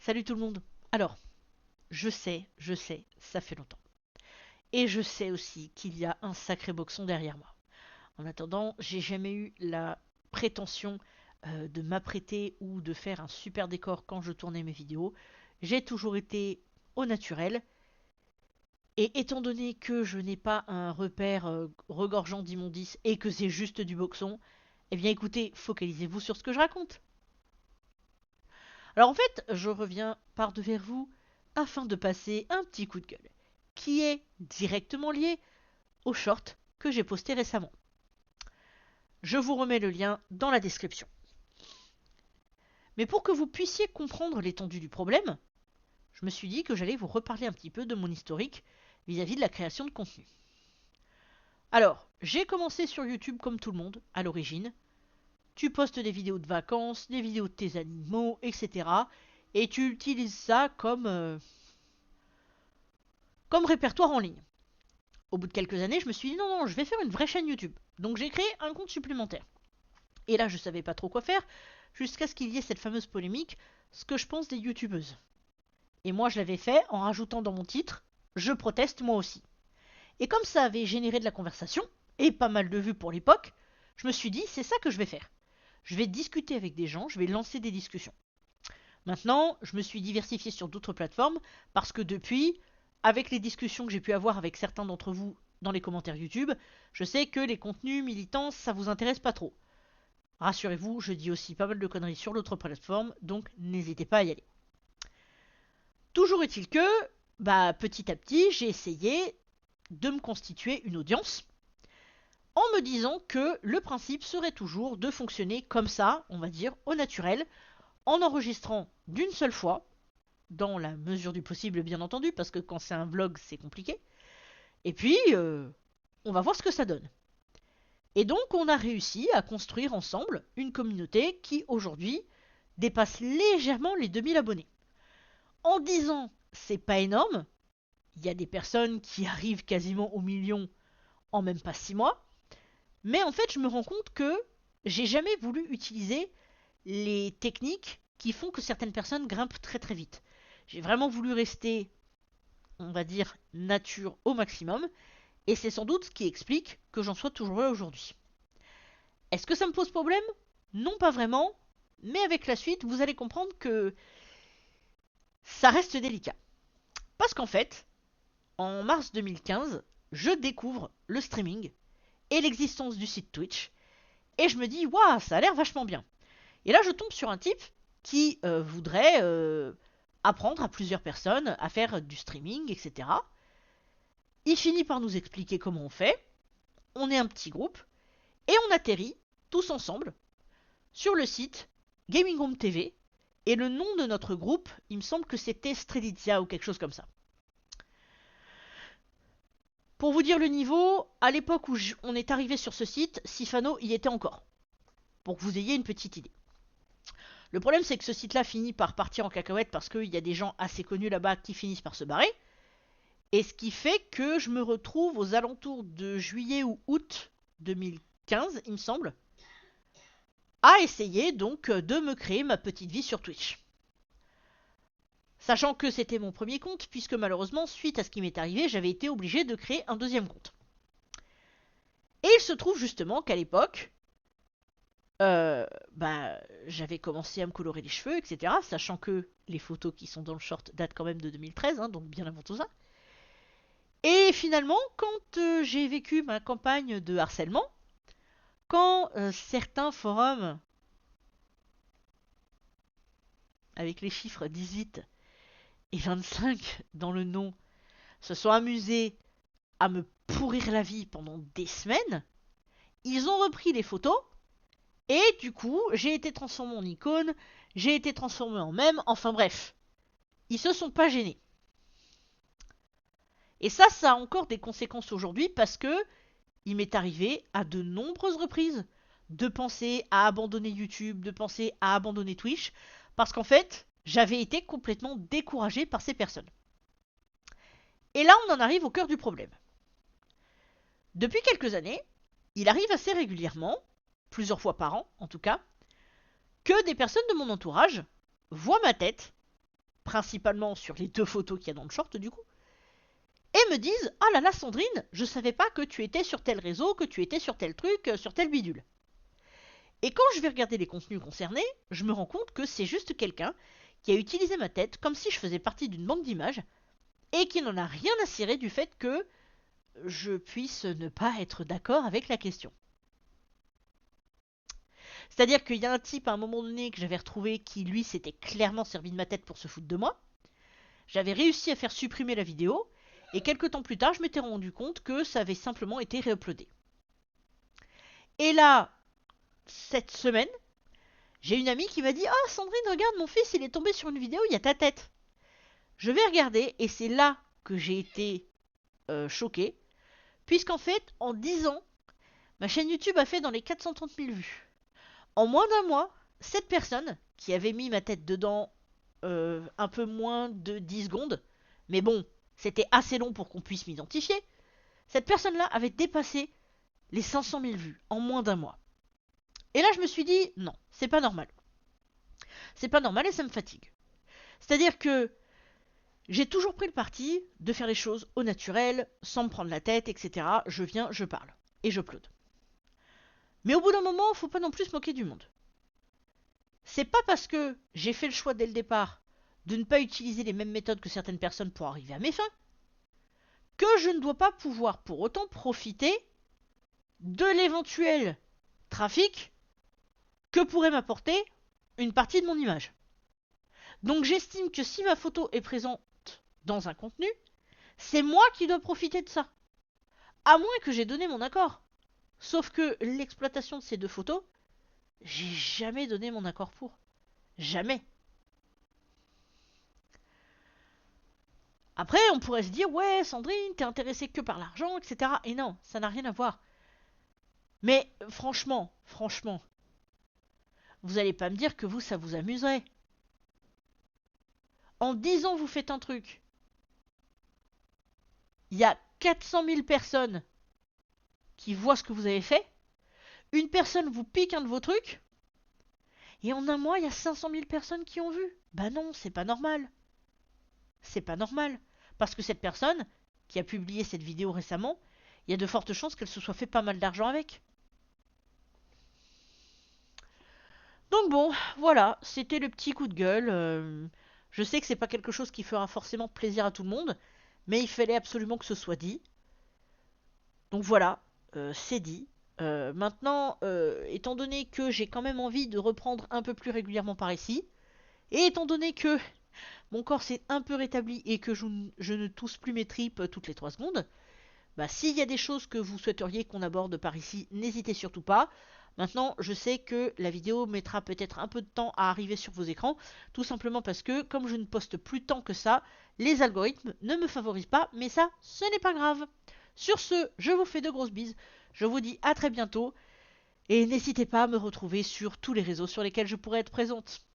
Salut tout le monde. Alors, je sais, ça fait longtemps. Et je sais aussi qu'il y a un sacré boxon derrière moi. En attendant, j'ai jamais eu la prétention de m'apprêter ou de faire un super décor quand je tournais mes vidéos. J'ai toujours été au naturel. Et étant donné que je n'ai pas un repère regorgeant d'immondices et que c'est juste du boxon, eh bien écoutez, focalisez-vous sur ce que je raconte. Alors en fait, je reviens par devers vous afin de passer un petit coup de gueule, qui est directement lié au short que j'ai posté récemment. Je vous remets le lien dans la description. Mais pour que vous puissiez comprendre l'étendue du problème, je me suis dit que j'allais vous reparler un petit peu de mon historique vis-à-vis de la création de contenu. Alors, j'ai commencé sur YouTube comme tout le monde, à l'origine. Tu postes des vidéos de vacances, des vidéos de tes animaux, etc. Et tu utilises ça comme répertoire en ligne. Au bout de quelques années, je me suis dit non, je vais faire une vraie chaîne YouTube. Donc j'ai créé un compte supplémentaire. Et là, je savais pas trop quoi faire, jusqu'à ce qu'il y ait cette fameuse polémique, ce que je pense des youtubeuses. Et moi, je l'avais fait en rajoutant dans mon titre, je proteste moi aussi. Et comme ça avait généré de la conversation, et pas mal de vues pour l'époque, je me suis dit, c'est ça que je vais faire. Je vais discuter avec des gens, je vais lancer des discussions. Maintenant, je me suis diversifié sur d'autres plateformes, parce que depuis, avec les discussions que j'ai pu avoir avec certains d'entre vous dans les commentaires YouTube, je sais que les contenus militants, ça vous intéresse pas trop. Rassurez-vous, je dis aussi pas mal de conneries sur l'autre plateforme, donc n'hésitez pas à y aller. Toujours est-il que, petit à petit, j'ai essayé de me constituer une audience en me disant que le principe serait toujours de fonctionner comme ça, on va dire, au naturel, en enregistrant d'une seule fois, dans la mesure du possible bien entendu, parce que quand c'est un vlog c'est compliqué, et puis on va voir ce que ça donne. Et donc on a réussi à construire ensemble une communauté qui aujourd'hui dépasse légèrement les 2000 abonnés. En 10 ans, c'est pas énorme, il y a des personnes qui arrivent quasiment au million en même pas 6 mois, mais en fait je me rends compte que j'ai jamais voulu utiliser les techniques qui font que certaines personnes grimpent très très vite. J'ai vraiment voulu rester, on va dire, nature au maximum, et c'est sans doute ce qui explique que j'en sois toujours là aujourd'hui. Est-ce que ça me pose problème? Non, pas vraiment, mais avec la suite, vous allez comprendre que ça reste délicat. Parce qu'en fait, en mars 2015, je découvre le streaming et l'existence du site Twitch, et je me dis, waouh, ça a l'air vachement bien. Et là, je tombe sur un type qui voudrait apprendre à plusieurs personnes à faire du streaming, etc. Il finit par nous expliquer comment on fait. On est un petit groupe et on atterrit tous ensemble sur le site Gaming Home TV. Et le nom de notre groupe, il me semble que c'était Strelitzia ou quelque chose comme ça. Pour vous dire le niveau, à l'époque où on est arrivé sur ce site, Sifano y était encore. Pour que vous ayez une petite idée. Le problème, c'est que ce site-là finit par partir en cacahuète parce qu'il y a des gens assez connus là-bas qui finissent par se barrer. Et ce qui fait que je me retrouve aux alentours de juillet ou août 2015, il me semble, à essayer donc de me créer ma petite vie sur Twitch. Sachant que c'était mon premier compte, puisque malheureusement, suite à ce qui m'est arrivé, j'avais été obligé de créer un deuxième compte. Et il se trouve justement qu'à l'époque, j'avais commencé à me colorer les cheveux, etc. Sachant que les photos qui sont dans le short datent quand même de 2013, hein, donc bien avant tout ça. Et finalement, quand j'ai vécu ma campagne de harcèlement, quand certains forums avec les chiffres 18 et 25 dans le nom se sont amusés à me pourrir la vie pendant des semaines, ils ont repris les photos et du coup, j'ai été transformé en icône, j'ai été transformé en mème, enfin bref. Ils se sont pas gênés. Et ça a encore des conséquences aujourd'hui parce que il m'est arrivé à de nombreuses reprises de penser à abandonner YouTube, de penser à abandonner Twitch, parce qu'en fait, j'avais été complètement découragé par ces personnes. Et là, on en arrive au cœur du problème. Depuis quelques années, il arrive assez régulièrement, plusieurs fois par an en tout cas, que des personnes de mon entourage voient ma tête principalement sur les 2 photos qu'il y a dans le short du coup, et me disent « Ah là là Sandrine, je savais pas que tu étais sur tel réseau, que tu étais sur tel truc, sur tel bidule. » Et quand je vais regarder les contenus concernés, je me rends compte que c'est juste quelqu'un qui a utilisé ma tête comme si je faisais partie d'une banque d'images et qui n'en a rien à cirer du fait que je puisse ne pas être d'accord avec la question. C'est-à-dire qu'il y a un type à un moment donné que j'avais retrouvé qui lui s'était clairement servi de ma tête pour se foutre de moi. J'avais réussi à faire supprimer la vidéo et quelques temps plus tard je m'étais rendu compte que ça avait simplement été réuploadé. Et là, cette semaine, j'ai une amie qui m'a dit « Ah Sandrine, regarde, mon fils il est tombé sur une vidéo, il y a ta tête. » Je vais regarder et c'est là que j'ai été choquée. Puisqu'en fait, en 10 ans, ma chaîne YouTube a fait dans les 430 000 vues. En moins d'un mois, cette personne, qui avait mis ma tête dedans un peu moins de 10 secondes, mais bon, c'était assez long pour qu'on puisse m'identifier, cette personne-là avait dépassé les 500 000 vues en moins d'un mois. Et là, je me suis dit, non, c'est pas normal. C'est pas normal et ça me fatigue. C'est-à-dire que j'ai toujours pris le parti de faire les choses au naturel, sans me prendre la tête, etc. Je viens, je parle. Et je upload. Mais au bout d'un moment, faut pas non plus se moquer du monde. C'est pas parce que j'ai fait le choix dès le départ de ne pas utiliser les mêmes méthodes que certaines personnes pour arriver à mes fins, que je ne dois pas pouvoir pour autant profiter de l'éventuel trafic que pourrait m'apporter une partie de mon image. Donc j'estime que si ma photo est présente dans un contenu, c'est moi qui dois profiter de ça. À moins que j'ai donné mon accord. Sauf que l'exploitation de ces 2 photos, j'ai jamais donné mon accord pour. Jamais. Après, on pourrait se dire, ouais, Sandrine, t'es intéressée que par l'argent, etc. Et non, ça n'a rien à voir. Mais franchement, vous allez pas me dire que vous, ça vous amuserait. En 10 ans, vous faites un truc. Il y a 400 000 personnes qui voient ce que vous avez fait. Une personne vous pique un de vos trucs. Et en un mois, il y a 500 000 personnes qui ont vu. Bah non, c'est pas normal. C'est pas normal. Parce que cette personne, qui a publié cette vidéo récemment, il y a de fortes chances qu'elle se soit fait pas mal d'argent avec. Donc bon, voilà, c'était le petit coup de gueule. Je sais que c'est pas quelque chose qui fera forcément plaisir à tout le monde, mais il fallait absolument que ce soit dit. Donc voilà, c'est dit. Maintenant, étant donné que j'ai quand même envie de reprendre un peu plus régulièrement par ici, et étant donné que mon corps s'est un peu rétabli et que je ne tousse plus mes tripes toutes les 3 secondes, bah s'il y a des choses que vous souhaiteriez qu'on aborde par ici, n'hésitez surtout pas. Maintenant, je sais que la vidéo mettra peut-être un peu de temps à arriver sur vos écrans, tout simplement parce que, comme je ne poste plus tant que ça, les algorithmes ne me favorisent pas, mais ça, ce n'est pas grave. Sur ce, je vous fais de grosses bises, je vous dis à très bientôt, et n'hésitez pas à me retrouver sur tous les réseaux sur lesquels je pourrais être présente.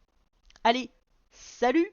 Allez, salut!